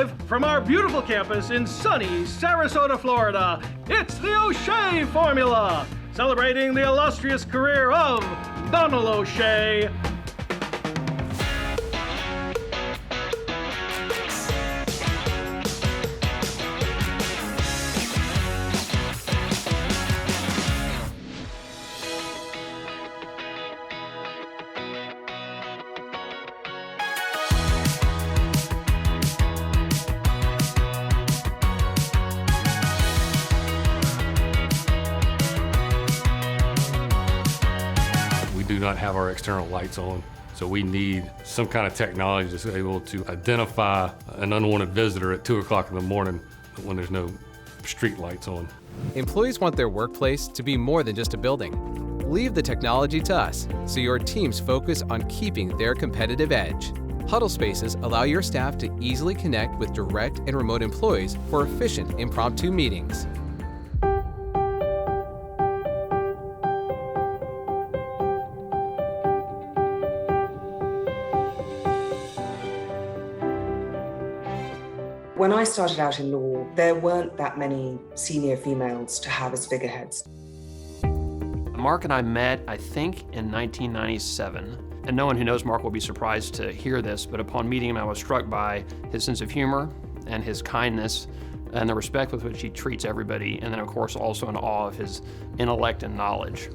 Live from our beautiful campus in sunny Sarasota, Florida, it's the O'Shea Formula, celebrating the illustrious career of Donald O'Shea. We do not have our external lights on, so we need some kind of technology that's able to identify an unwanted visitor at 2 o'clock in the morning when there's no street lights on. Employees want their workplace to be more than just a building. Leave the technology to us so your teams focus on keeping their competitive edge. Huddle spaces allow your staff to easily connect with direct and remote employees for efficient impromptu meetings. When I started out in law, there weren't that many senior females to have as figureheads. Mark and I met, I think, in 1997. And no one who knows Mark will be surprised to hear this, but upon meeting him, I was struck by his sense of humor and his kindness and the respect with which he treats everybody, and then, of course, also in awe of his intellect and knowledge.